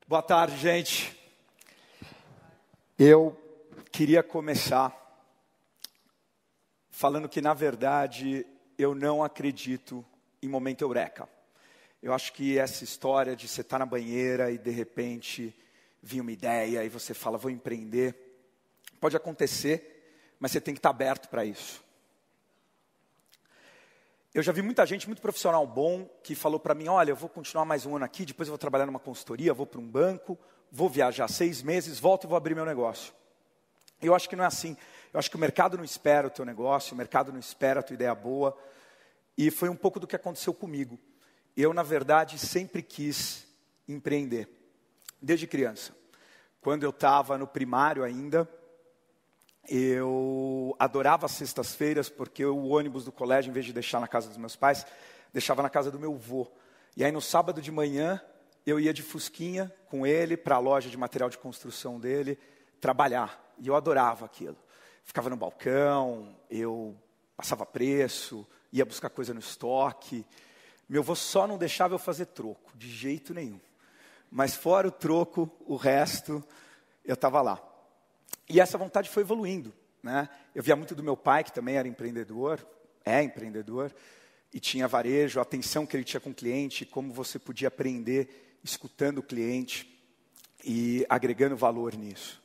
Boa tarde, gente. Eu queria começar falando que, na verdade, eu não acredito em momento eureka. Eu acho que essa história de você estar na banheira e, de repente, vir uma ideia e você fala, vou empreender, pode acontecer, mas você tem que estar aberto para isso. Eu já vi muita gente, muito profissional bom, que falou para mim, olha, eu vou continuar mais um ano aqui, depois eu vou trabalhar numa consultoria, vou para um banco, vou viajar 6 meses, volto e vou abrir meu negócio. Eu acho que não é assim. Eu acho que o mercado não espera o teu negócio, o mercado não espera a tua ideia boa. E foi um pouco do que aconteceu comigo. Eu, na verdade, sempre quis empreender, desde criança. Quando eu estava no primário ainda, eu adorava as sextas-feiras, porque o ônibus do colégio, em vez de deixar na casa dos meus pais, deixava na casa do meu avô. E aí, no sábado de manhã, eu ia de fusquinha com ele para a loja de material de construção dele, trabalhar. E eu adorava aquilo. Ficava no balcão, eu passava preço, ia buscar coisa no estoque. Meu avô só não deixava eu fazer troco, de jeito nenhum. Mas fora o troco, o resto, eu estava lá. E essa vontade foi evoluindo, né? Eu via muito do meu pai, que também era empreendedor, e tinha varejo, a atenção que ele tinha com o cliente, como você podia aprender escutando o cliente e agregando valor nisso.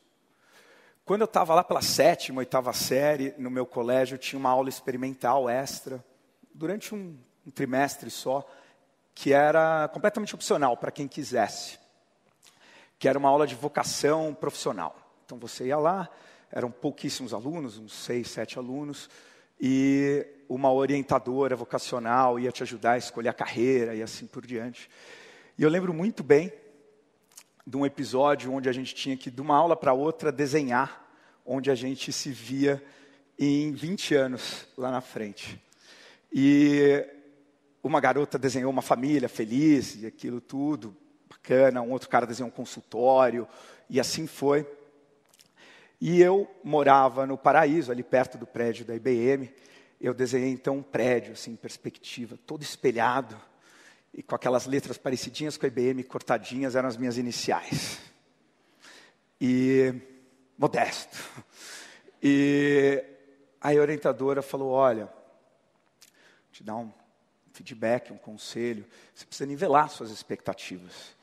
Quando eu estava lá pela 7ª, 8ª série, no meu colégio, eu tinha uma aula experimental extra, durante um trimestre só, que era completamente opcional para quem quisesse, que era uma aula de vocação profissional. Então você ia lá, eram pouquíssimos alunos, uns 6, 7 alunos, e uma orientadora vocacional ia te ajudar a escolher a carreira e assim por diante. E eu lembro muito bem de um episódio onde a gente tinha que, de uma aula para outra, desenhar, onde a gente se via em 20 anos lá na frente. E uma garota desenhou uma família feliz e aquilo tudo, bacana, um outro cara desenhou um consultório, e assim foi. E eu morava no Paraíso, ali perto do prédio da IBM. Eu desenhei então um prédio, assim, em perspectiva, todo espelhado, e com aquelas letras parecidinhas com a IBM, cortadinhas, eram as minhas iniciais. E modesto. E a orientadora falou, olha, vou te dar um feedback, um conselho, você precisa nivelar suas expectativas,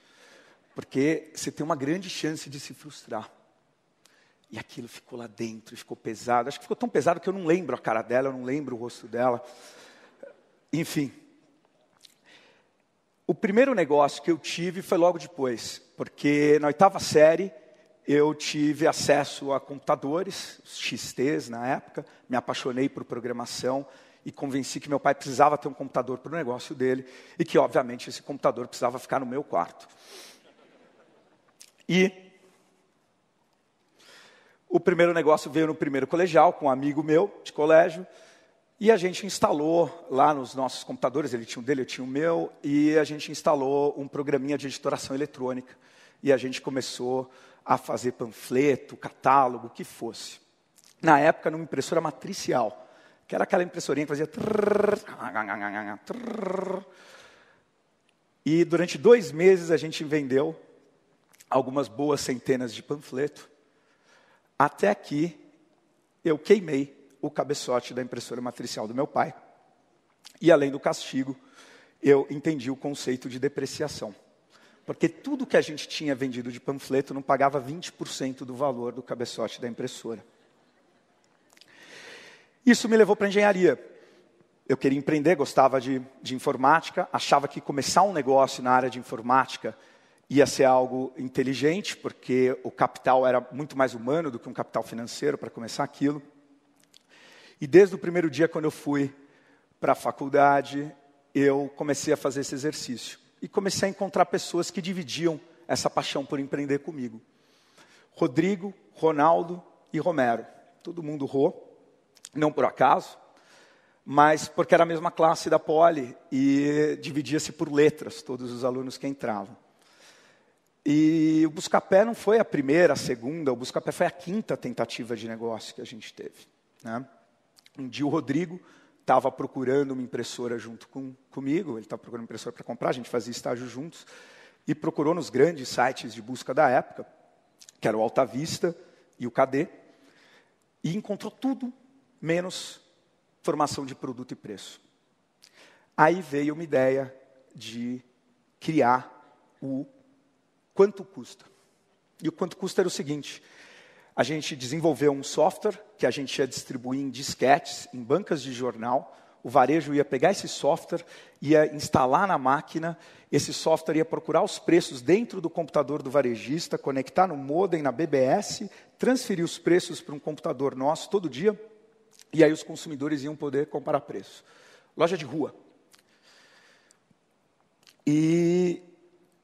porque você tem uma grande chance de se frustrar. E aquilo ficou lá dentro, ficou pesado. Acho que ficou tão pesado que eu não lembro a cara dela, eu não lembro o rosto dela. Enfim. O primeiro negócio que eu tive foi logo depois, porque na 8ª série eu tive acesso a computadores, os XTs na época, me apaixonei por programação e convenci que meu pai precisava ter um computador para o negócio dele e que, obviamente, esse computador precisava ficar no meu quarto. E o primeiro negócio veio no primeiro colegial, com um amigo meu de colégio, e a gente instalou lá nos nossos computadores, ele tinha um dele, eu tinha o meu, e a gente instalou um programinha de editoração eletrônica. E a gente começou a fazer panfleto, catálogo, o que fosse. Na época, numa impressora matricial, que era aquela impressorinha que fazia... E durante 2 meses a gente vendeu algumas boas centenas de panfletos, até que eu queimei o cabeçote da impressora matricial do meu pai. E, além do castigo, eu entendi o conceito de depreciação. Porque tudo que a gente tinha vendido de panfleto não pagava 20% do valor do cabeçote da impressora. Isso me levou para a engenharia. Eu queria empreender, gostava de informática, achava que começar um negócio na área de informática ia ser algo inteligente, porque o capital era muito mais humano do que um capital financeiro para começar aquilo. E desde o primeiro dia, quando eu fui para a faculdade, eu comecei a fazer esse exercício. E comecei a encontrar pessoas que dividiam essa paixão por empreender comigo. Rodrigo, Ronaldo e Romero. Todo mundo Rô, não por acaso, mas porque era a mesma classe da Poli e dividia-se por letras, todos os alunos que entravam. E o Buscapé não foi a primeira, a segunda, o Buscapé foi a 5ª tentativa de negócio que a gente teve, né? Um dia o Rodrigo estava procurando uma impressora junto comigo, ele estava procurando uma impressora para comprar, a gente fazia estágio juntos, e procurou nos grandes sites de busca da época, que era o Alta Vista e o KD, e encontrou tudo menos informação de produto e preço. Aí veio uma ideia de criar o quanto custa. E o quanto custa era o seguinte: a gente desenvolveu um software que a gente ia distribuir em disquetes, em bancas de jornal. O varejo ia pegar esse software, ia instalar na máquina, esse software ia procurar os preços dentro do computador do varejista, conectar no modem, na BBS, transferir os preços para um computador nosso todo dia, e aí os consumidores iam poder comparar preço. Loja de rua. E,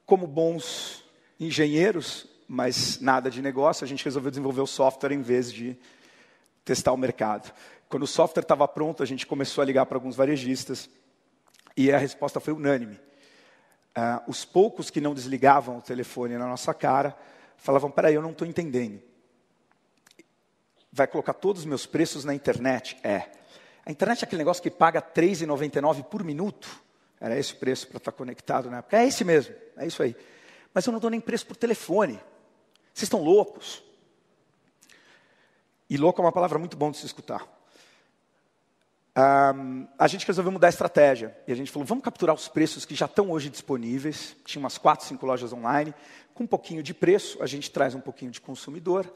como bons engenheiros, mas nada de negócio, a gente resolveu desenvolver o software em vez de testar o mercado. Quando o software estava pronto, a gente começou a ligar para alguns varejistas e a resposta foi unânime. Os poucos que não desligavam o telefone na nossa cara falavam: peraí, eu não estou entendendo. Vai colocar todos os meus preços na internet? A internet é aquele negócio que paga R$ 3,99 por minuto. Era esse o preço para estar conectado na época. É esse mesmo, é isso aí. Mas eu não dou nem preço por telefone. Vocês estão loucos? E louco é uma palavra muito bom de se escutar. A gente resolveu mudar a estratégia. E a gente falou: vamos capturar os preços que já estão hoje disponíveis. Tinha umas 4, 5 lojas online. Com um pouquinho de preço, a gente traz um pouquinho de consumidor.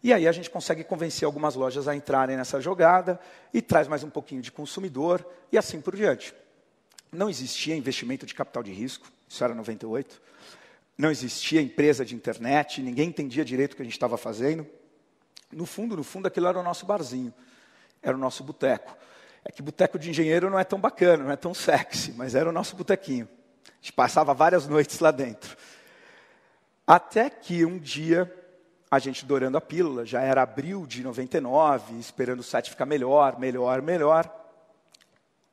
E aí a gente consegue convencer algumas lojas a entrarem nessa jogada. E traz mais um pouquinho de consumidor. E assim por diante. Não existia investimento de capital de risco. Isso era 98. Não existia empresa de internet. Ninguém entendia direito o que a gente estava fazendo. No fundo, aquilo era o nosso barzinho. Era o nosso boteco. É que boteco de engenheiro não é tão bacana, não é tão sexy, mas era o nosso botequinho. A gente passava várias noites lá dentro. Até que um dia, a gente dourando a pílula, já era abril de 99, esperando o site ficar melhor,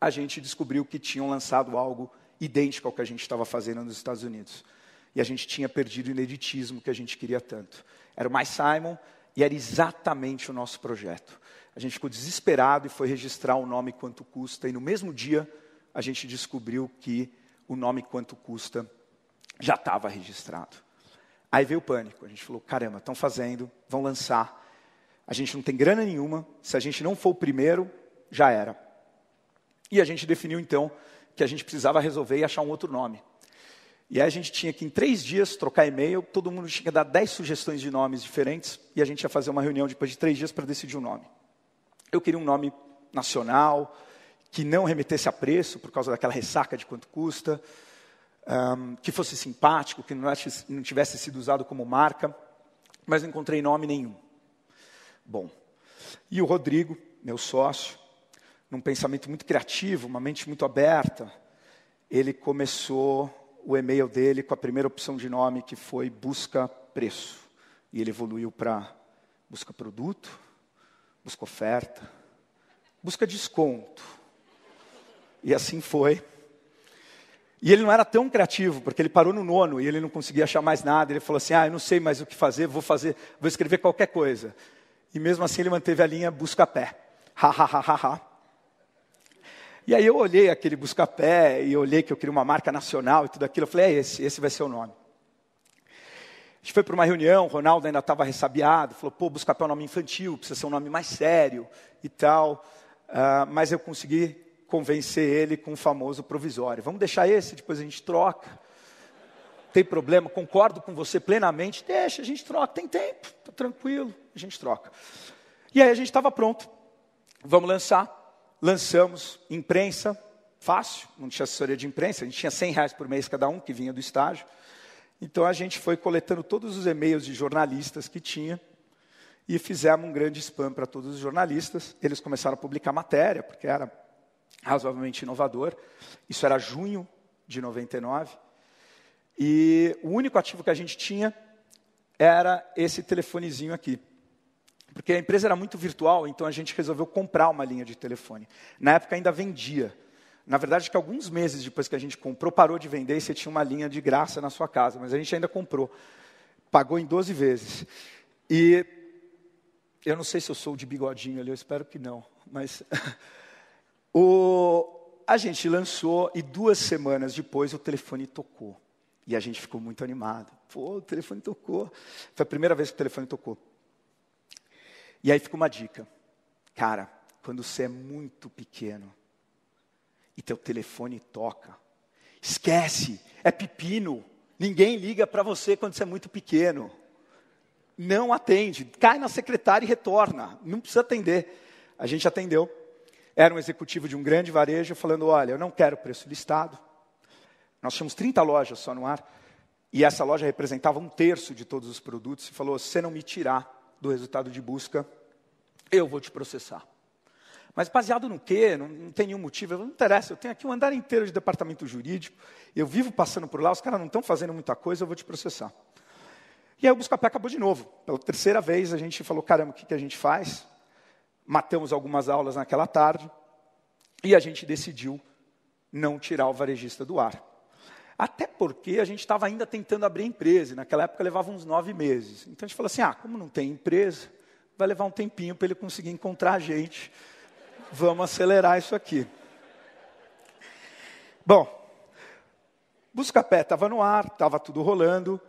a gente descobriu que tinham lançado algo idêntico ao que a gente estava fazendo nos Estados Unidos. E a gente tinha perdido o ineditismo que a gente queria tanto. Era o My Simon e era exatamente o nosso projeto. A gente ficou desesperado e foi registrar o nome Quanto Custa. E no mesmo dia, a gente descobriu que o nome Quanto Custa já estava registrado. Aí veio o pânico. A gente falou: caramba, estão fazendo, vão lançar. A gente não tem grana nenhuma. Se a gente não for o primeiro, já era. E a gente definiu, então, que a gente precisava resolver e achar um outro nome. E aí a gente tinha que, em 3 dias, trocar e-mail. Todo mundo tinha que dar 10 sugestões de nomes diferentes. E a gente ia fazer uma reunião depois de 3 dias para decidir o nome. Eu queria um nome nacional, que não remetesse a preço, por causa daquela ressaca de quanto custa, que fosse simpático, que não tivesse sido usado como marca, mas não encontrei nome nenhum. Bom, e o Rodrigo, meu sócio, num pensamento muito criativo, uma mente muito aberta, ele começou o e-mail dele com a primeira opção de nome, que foi busca preço. E ele evoluiu para busca produto, busca oferta, busca desconto. E assim foi. E ele não era tão criativo, porque ele parou no 9º e ele não conseguia achar mais nada. Ele falou assim: eu não sei mais o que fazer, vou escrever qualquer coisa. E mesmo assim ele manteve a linha busca-pé. E aí eu olhei aquele busca-pé e olhei que eu queria uma marca nacional e tudo aquilo. Eu falei: esse vai ser o nome. A gente foi para uma reunião, o Ronaldo ainda estava ressabiado, falou: pô, busca-pé é um nome infantil, precisa ser um nome mais sério e tal. Mas eu consegui convencer ele com o famoso provisório. Vamos deixar esse, depois a gente troca. Tem problema, concordo com você plenamente, deixa, a gente troca, tem tempo, está tranquilo, a gente troca. E aí a gente estava pronto, vamos lançar. Lançamos, imprensa, fácil, não tinha assessoria de imprensa, a gente tinha R$100 por mês cada um, que vinha do estágio. Então a gente foi coletando todos os e-mails de jornalistas que tinha e fizemos um grande spam para todos os jornalistas. Eles começaram a publicar matéria, porque era razoavelmente inovador. Isso era junho de 99. E o único ativo que a gente tinha era esse telefonezinho aqui. Porque a empresa era muito virtual, então a gente resolveu comprar uma linha de telefone. Na época ainda vendia. Na verdade, que alguns meses depois que a gente comprou, parou de vender e você tinha uma linha de graça na sua casa. Mas a gente ainda comprou. Pagou em 12 vezes. E eu não sei se eu sou de bigodinho ali, eu espero que não. Mas a gente lançou e 2 semanas depois o telefone tocou. E a gente ficou muito animado. Pô, o telefone tocou. Foi a primeira vez que o telefone tocou. E aí fica uma dica. Cara, quando você é muito pequeno e teu telefone toca, esquece, é pepino. Ninguém liga para você quando você é muito pequeno. Não atende, cai na secretária e retorna. Não precisa atender. A gente atendeu. Era um executivo de um grande varejo falando, olha, eu não quero preço listado. Nós tínhamos 30 lojas só no ar. E essa loja representava 1/3 de todos os produtos. E falou, se você não me tirar do resultado de busca, eu vou te processar. Mas baseado no quê? Não tem nenhum motivo. Não interessa, eu tenho aqui um andar inteiro de departamento jurídico. Eu vivo passando por lá, os caras não estão fazendo muita coisa, eu vou te processar. E aí o Buscapé acabou de novo. Pela terceira vez a gente falou, caramba, o que a gente faz? Matamos algumas aulas naquela tarde. E a gente decidiu não tirar o varejista do ar. Até porque a gente estava ainda tentando abrir a empresa. E naquela época levava uns 9 meses. Então a gente falou assim, como não tem empresa, vai levar um tempinho para ele conseguir encontrar a gente. Vamos acelerar isso aqui. Bom, Buscapé estava no ar, estava tudo rolando.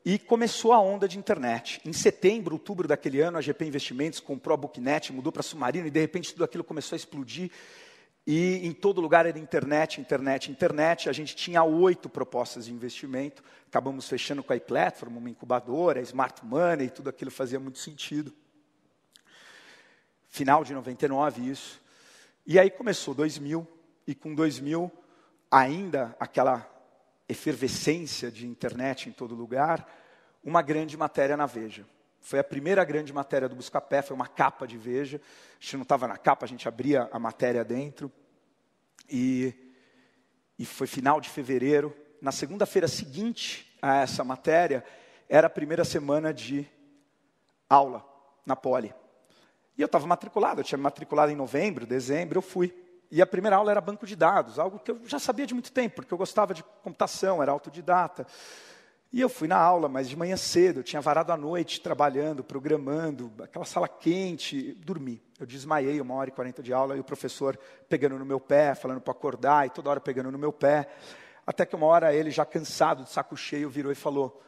E começou a onda de internet. Em setembro, outubro daquele ano, a GP Investimentos comprou a Booknet, mudou para Submarino, e de repente tudo aquilo começou a explodir. E em todo lugar era internet, internet, internet. A gente tinha 8 propostas de investimento. Acabamos fechando com a iPlatform, uma incubadora, a Smart Money, tudo aquilo fazia muito sentido. Final de 99, isso. E aí começou 2000, e com 2000, ainda aquela efervescência de internet em todo lugar, uma grande matéria na Veja. Foi a primeira grande matéria do Buscapé, foi uma capa de Veja. A gente não estava na capa, a gente abria a matéria dentro. E foi final de fevereiro. Na segunda-feira seguinte a essa matéria, era a primeira semana de aula na Poli. E eu estava matriculado, eu tinha me matriculado em novembro, dezembro, eu fui. E a primeira aula era banco de dados, algo que eu já sabia de muito tempo, porque eu gostava de computação, era autodidata. E eu fui na aula, mas de manhã cedo, eu tinha varado a noite trabalhando, programando, aquela sala quente, dormi. Eu desmaiei 1h40 de aula, e o professor pegando no meu pé, falando para acordar, e toda hora pegando no meu pé. Até que uma hora ele, já cansado, de saco cheio, virou e falou,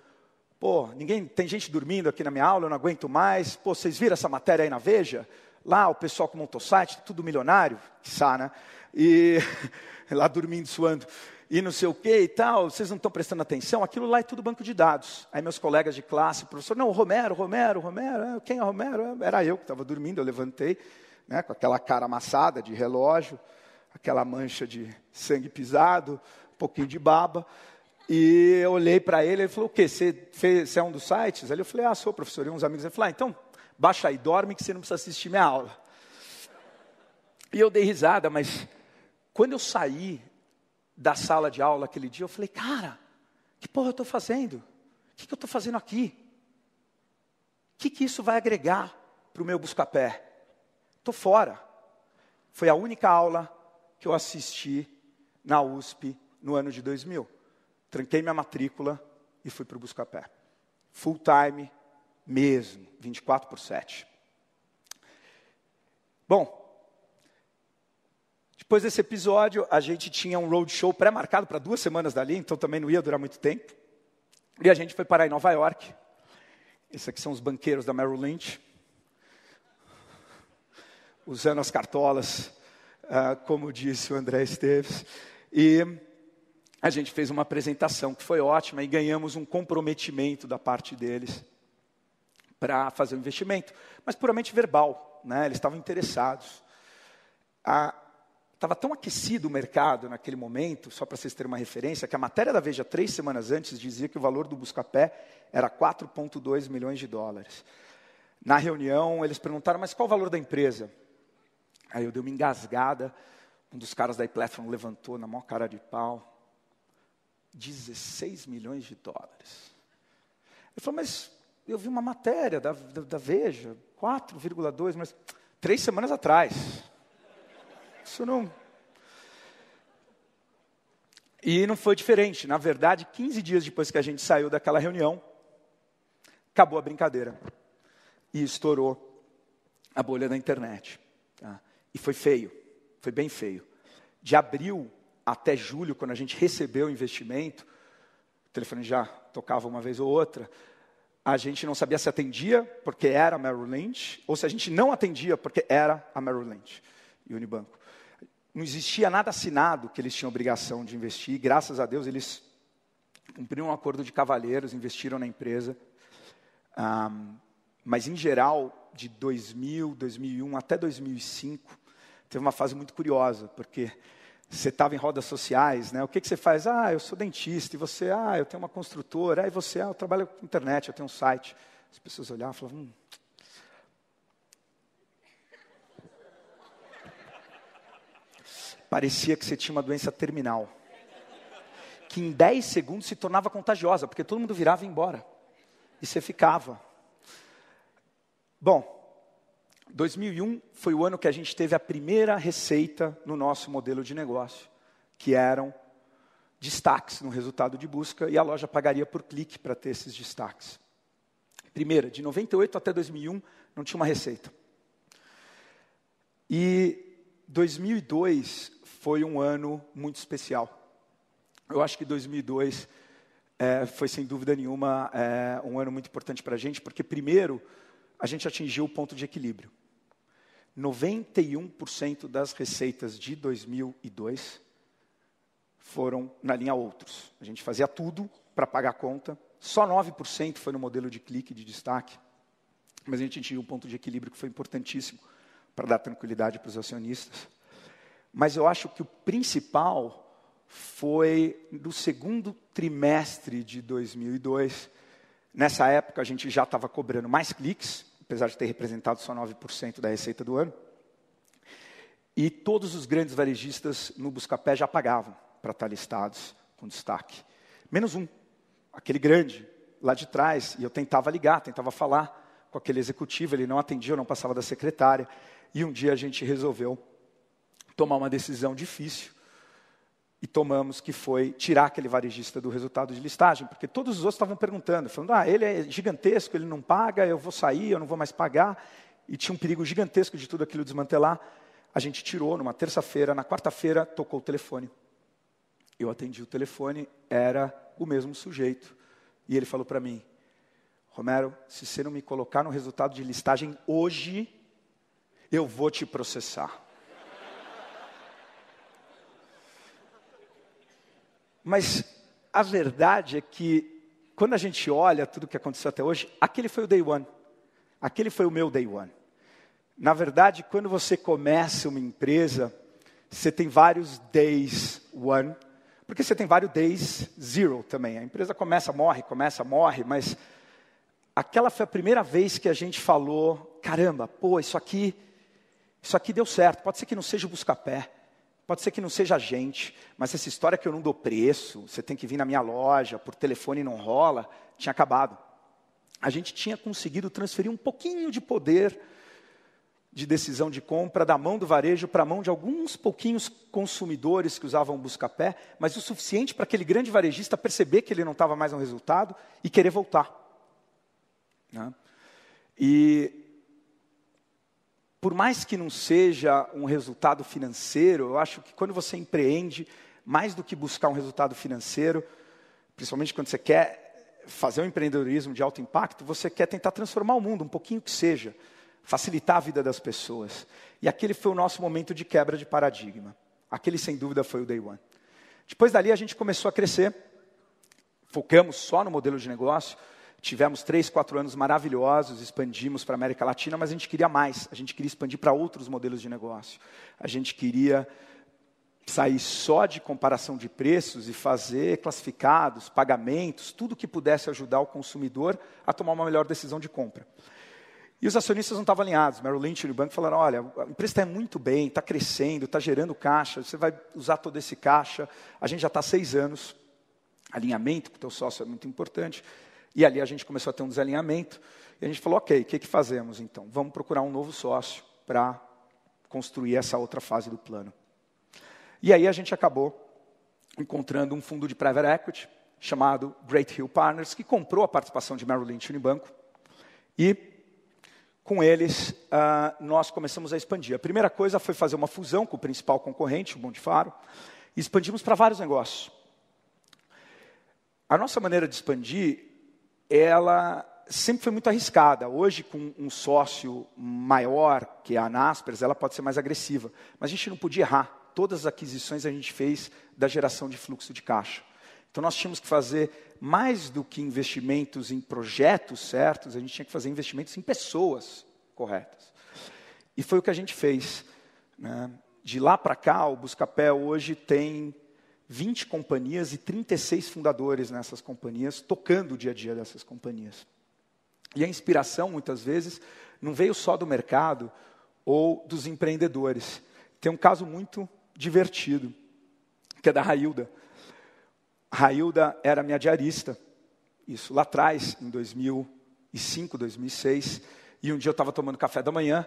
pô, tem gente dormindo aqui na minha aula, eu não aguento mais. Pô, vocês viram essa matéria aí na Veja? Lá, o pessoal que montou site, tudo milionário, quiçá, né? E lá dormindo, suando, e não sei o que e tal, vocês não estão prestando atenção, aquilo lá é tudo banco de dados. Aí meus colegas de classe, o professor, não, Romero, quem é Romero? Era eu que estava dormindo, eu levantei, né, com aquela cara amassada de relógio, aquela mancha de sangue pisado, um pouquinho de baba, e eu olhei para ele falou, o quê, você é um dos sites? Aí eu falei, sou, professor, e uns amigos, ele falou, então, baixa aí, dorme que você não precisa assistir minha aula. E eu dei risada, mas quando eu saí da sala de aula aquele dia, eu falei, cara, que porra eu estou fazendo? O que eu estou fazendo aqui? O que isso vai agregar para o meu Buscapé? Estou fora. Foi a única aula que eu assisti na USP no ano de 2000. Tranquei minha matrícula e fui para o Buscapé. Full time mesmo, 24/7. Bom, depois desse episódio, a gente tinha um roadshow pré-marcado para 2 semanas dali, então também não ia durar muito tempo. E a gente foi parar em Nova York. Esses aqui são os banqueiros da Merrill Lynch. Usando as cartolas, como disse o André Esteves. E a gente fez uma apresentação que foi ótima e ganhamos um comprometimento da parte deles para fazer o investimento, mas puramente verbal, né? Eles estavam interessados. Estava tão aquecido o mercado naquele momento, só para vocês terem uma referência, que a matéria da Veja, 3 semanas antes, dizia que o valor do Buscapé era 4,2 milhões de dólares. Na reunião, eles perguntaram, mas qual o valor da empresa? Aí eu dei uma engasgada, um dos caras da iPlatform levantou na maior cara de pau, 16 milhões de dólares. Ele falou, mas eu vi uma matéria da Veja, 4,2, mas 3 semanas atrás. Isso não... E não foi diferente. Na verdade, 15 dias depois que a gente saiu daquela reunião, acabou a brincadeira. E estourou a bolha da internet. Tá? E foi feio, foi bem feio. De abril até julho, quando a gente recebeu o investimento, telefone já tocava uma vez ou outra, a gente não sabia se atendia porque era a Merrill Lynch, ou se a gente não atendia porque era a Merrill Lynch e o Unibanco. Não existia nada assinado que eles tinham obrigação de investir, e graças a Deus eles cumpriram um acordo de cavalheiros, investiram na empresa. Mas, em geral, de 2000, 2001 até 2005, teve uma fase muito curiosa, porque você estava em rodas sociais, né? O que você faz? Eu sou dentista, e você, eu tenho uma construtora, e você, eu trabalho com internet, eu tenho um site. As pessoas olhavam e falavam, Parecia que você tinha uma doença terminal, que em 10 segundos se tornava contagiosa, porque todo mundo virava e ia embora, e você ficava. Bom, 2001 foi o ano que a gente teve a primeira receita no nosso modelo de negócio, que eram destaques no resultado de busca, e a loja pagaria por clique para ter esses destaques. Primeira, de 98 até 2001, não tinha uma receita. E 2002 foi um ano muito especial. Eu acho que 2002 foi, sem dúvida nenhuma, um ano muito importante para a gente, porque, primeiro, a gente atingiu o ponto de equilíbrio. 91% das receitas de 2002 foram na linha outros. A gente fazia tudo para pagar a conta, só 9% foi no modelo de clique, de destaque, mas a gente atingiu um ponto de equilíbrio que foi importantíssimo para dar tranquilidade para os acionistas. Mas eu acho que o principal foi no segundo trimestre de 2002. Nessa época, a gente já estava cobrando mais cliques, apesar de ter representado só 9% da receita do ano. E todos os grandes varejistas no Buscapé já pagavam para estar listados com destaque. Menos um, aquele grande, lá de trás. E eu tentava ligar, tentava falar com aquele executivo, ele não atendia, eu não passava da secretária. E um dia a gente resolveu tomar uma decisão difícil, e tomamos, que foi tirar aquele varejista do resultado de listagem, porque todos os outros estavam perguntando, falando, ele é gigantesco, ele não paga, eu vou sair, eu não vou mais pagar, e tinha um perigo gigantesco de tudo aquilo desmantelar. A gente tirou numa terça-feira, na quarta-feira tocou o telefone. Eu atendi o telefone, era o mesmo sujeito, e ele falou para mim, Romero, se você não me colocar no resultado de listagem hoje, eu vou te processar. Mas a verdade é que, quando a gente olha tudo o que aconteceu até hoje, aquele foi o day one. Aquele foi o meu day one. Na verdade, quando você começa uma empresa, você tem vários days one, porque você tem vários days zero também. A empresa começa, morre, mas aquela foi a primeira vez que a gente falou, caramba, isso aqui deu certo. Pode ser que não seja o Buscapé. Pode ser que não seja a gente, mas essa história que eu não dou preço, você tem que vir na minha loja, por telefone não rola, tinha acabado. A gente tinha conseguido transferir um pouquinho de poder de decisão de compra da mão do varejo para a mão de alguns pouquinhos consumidores que usavam o Buscapé, mas o suficiente para aquele grande varejista perceber que ele não estava mais no resultado e querer voltar. Né? E por mais que não seja um resultado financeiro, eu acho que quando você empreende, mais do que buscar um resultado financeiro, principalmente quando você quer fazer um empreendedorismo de alto impacto, você quer tentar transformar o mundo, um pouquinho que seja, facilitar a vida das pessoas. E aquele foi o nosso momento de quebra de paradigma. Aquele, sem dúvida, foi o day one. Depois dali, a gente começou a crescer, focamos só no modelo de negócio. Tivemos 3, 4 anos maravilhosos, expandimos para a América Latina, mas a gente queria mais. A gente queria expandir para outros modelos de negócio. A gente queria sair só de comparação de preços e fazer classificados, pagamentos, tudo que pudesse ajudar o consumidor a tomar uma melhor decisão de compra. E os acionistas não estavam alinhados. Merrill Lynch e o Unibanco falaram, olha, a empresa está muito bem, está crescendo, está gerando caixa, você vai usar todo esse caixa. A gente já está há 6 anos. Alinhamento com o teu sócio é muito importante. E ali a gente começou a ter um desalinhamento, e a gente falou, ok, o que fazemos então? Vamos procurar um novo sócio para construir essa outra fase do plano. E aí a gente acabou encontrando um fundo de private equity, chamado Great Hill Partners, que comprou a participação de Merrill Lynch e Unibanco, e com eles nós começamos a expandir. A primeira coisa foi fazer uma fusão com o principal concorrente, o Bom de Faro, e expandimos para vários negócios. A nossa maneira de expandir, ela sempre foi muito arriscada. Hoje, com um sócio maior, que é a Naspers, ela pode ser mais agressiva. Mas a gente não podia errar. Todas as aquisições a gente fez da geração de fluxo de caixa. Então, nós tínhamos que fazer mais do que investimentos em projetos certos, a gente tinha que fazer investimentos em pessoas corretas. E foi o que a gente fez, né? De lá para cá, o Buscapé hoje tem 20 companhias e 36 fundadores nessas companhias, tocando o dia a dia dessas companhias. E a inspiração, muitas vezes, não veio só do mercado ou dos empreendedores. Tem um caso muito divertido, que é da Railda. A Railda era minha diarista, isso lá atrás, em 2005, 2006, e um dia eu estava tomando café da manhã,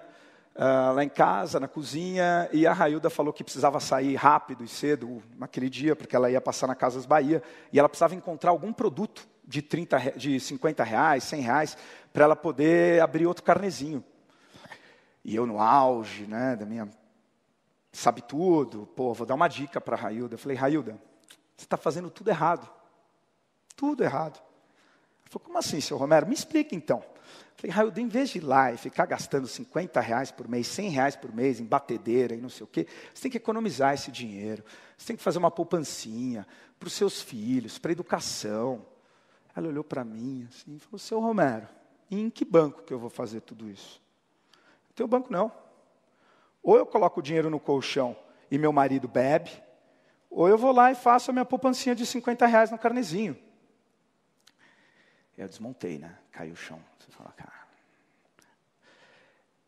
lá em casa, na cozinha, e a Railda falou que precisava sair rápido e cedo naquele dia, porque ela ia passar na Casas Bahia, e ela precisava encontrar algum produto de R$50, R$100, para ela poder abrir outro carnezinho. E eu no auge, né, da minha... Sabe tudo, vou dar uma dica para a Railda. Eu falei, Railda, você está fazendo tudo errado. Tudo errado. Ela falou, como assim, seu Romero? Me explica então. Eu falei, Railda, em vez de ir lá e ficar gastando R$50 por mês, R$100 por mês em batedeira e não sei o quê, você tem que economizar esse dinheiro. Você tem que fazer uma poupancinha para os seus filhos, para a educação. Ela olhou para mim assim e falou, seu Romero, em que banco que eu vou fazer tudo isso? Não tenho banco não. Ou eu coloco o dinheiro no colchão e meu marido bebe, ou eu vou lá e faço a minha poupancinha de R$50 no carnezinho. Eu desmontei, né? Caiu o chão. Você fala, cara.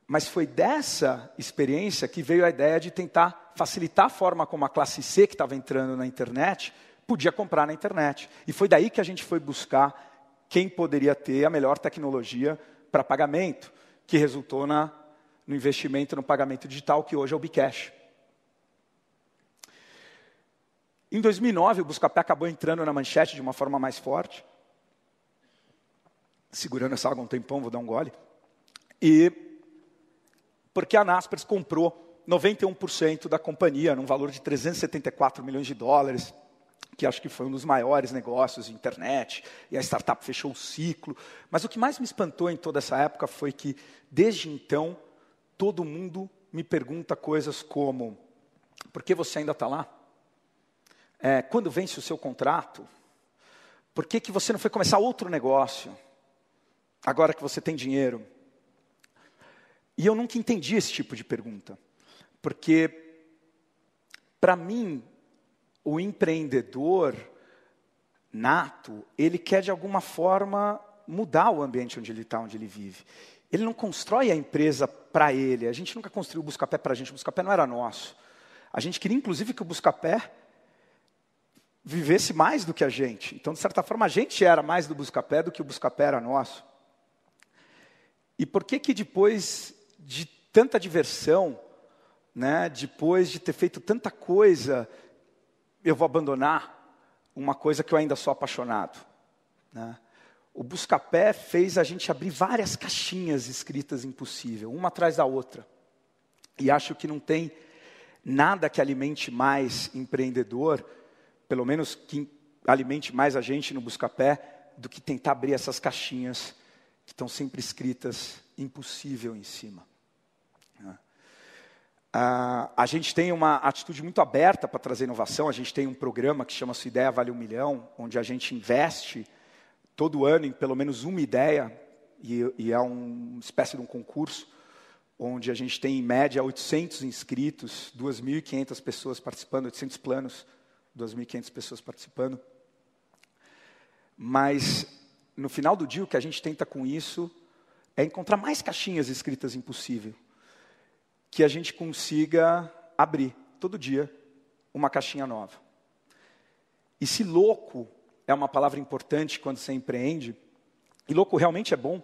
Mas foi dessa experiência que veio a ideia de tentar facilitar a forma como a classe C, que estava entrando na internet, podia comprar na internet. E foi daí que a gente foi buscar quem poderia ter a melhor tecnologia para pagamento, que resultou no investimento no pagamento digital, que hoje é o Bcash. Em 2009, o Buscapé acabou entrando na manchete de uma forma mais forte. Segurando essa água um tempão, vou dar um gole. E porque a Naspers comprou 91% da companhia, num valor de $374 milhões, que acho que foi um dos maiores negócios de internet, e a startup fechou o ciclo. Mas o que mais me espantou em toda essa época foi que, desde então, todo mundo me pergunta coisas como, por que você ainda está lá? Quando vence o seu contrato? Por que você não foi começar outro negócio? Agora que você tem dinheiro? E eu nunca entendi esse tipo de pergunta. Porque, para mim, o empreendedor nato, ele quer de alguma forma mudar o ambiente onde ele está, onde ele vive. Ele não constrói a empresa para ele. A gente nunca construiu o Buscapé para a gente. O Buscapé não era nosso. A gente queria, inclusive, que o Buscapé vivesse mais do que a gente. Então, de certa forma, a gente era mais do Buscapé do que o Buscapé era nosso. E por que depois de tanta diversão, né, depois de ter feito tanta coisa, eu vou abandonar uma coisa que eu ainda sou apaixonado, né? O Buscapé fez a gente abrir várias caixinhas escritas impossível, uma atrás da outra. E acho que não tem nada que alimente mais empreendedor, pelo menos que alimente mais a gente no Buscapé, do que tentar abrir essas caixinhas que estão sempre escritas impossível em cima. A gente tem uma atitude muito aberta para trazer inovação. A gente tem um programa que chama Sua Ideia Vale $1 Milhão, onde a gente investe todo ano em pelo menos uma ideia, e é uma espécie de um concurso, onde a gente tem, em média, 800 inscritos, 2.500 pessoas participando, 800 planos, 2.500 pessoas participando. Mas, no final do dia, o que a gente tenta com isso é encontrar mais caixinhas escritas impossível, que a gente consiga abrir, todo dia, uma caixinha nova. E se louco é uma palavra importante quando você empreende, e louco realmente é bom.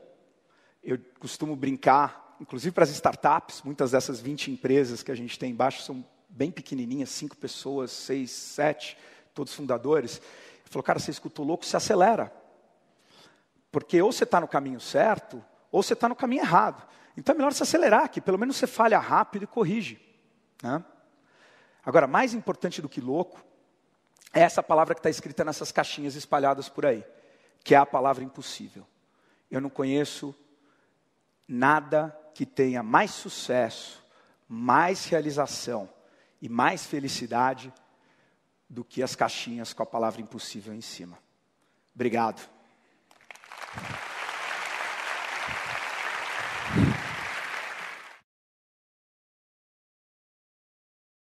Eu costumo brincar, inclusive para as startups, muitas dessas 20 empresas que a gente tem embaixo são bem pequenininhas, 5 pessoas, 6, 7, todos fundadores. Ele falou, cara, você escutou louco, se acelera. Porque ou você está no caminho certo, ou você está no caminho errado. Então é melhor se acelerar, que pelo menos você falha rápido e corrige, né? Agora, mais importante do que louco, é essa palavra que está escrita nessas caixinhas espalhadas por aí, que é a palavra impossível. Eu não conheço nada que tenha mais sucesso, mais realização e mais felicidade do que as caixinhas com a palavra impossível em cima. Obrigado.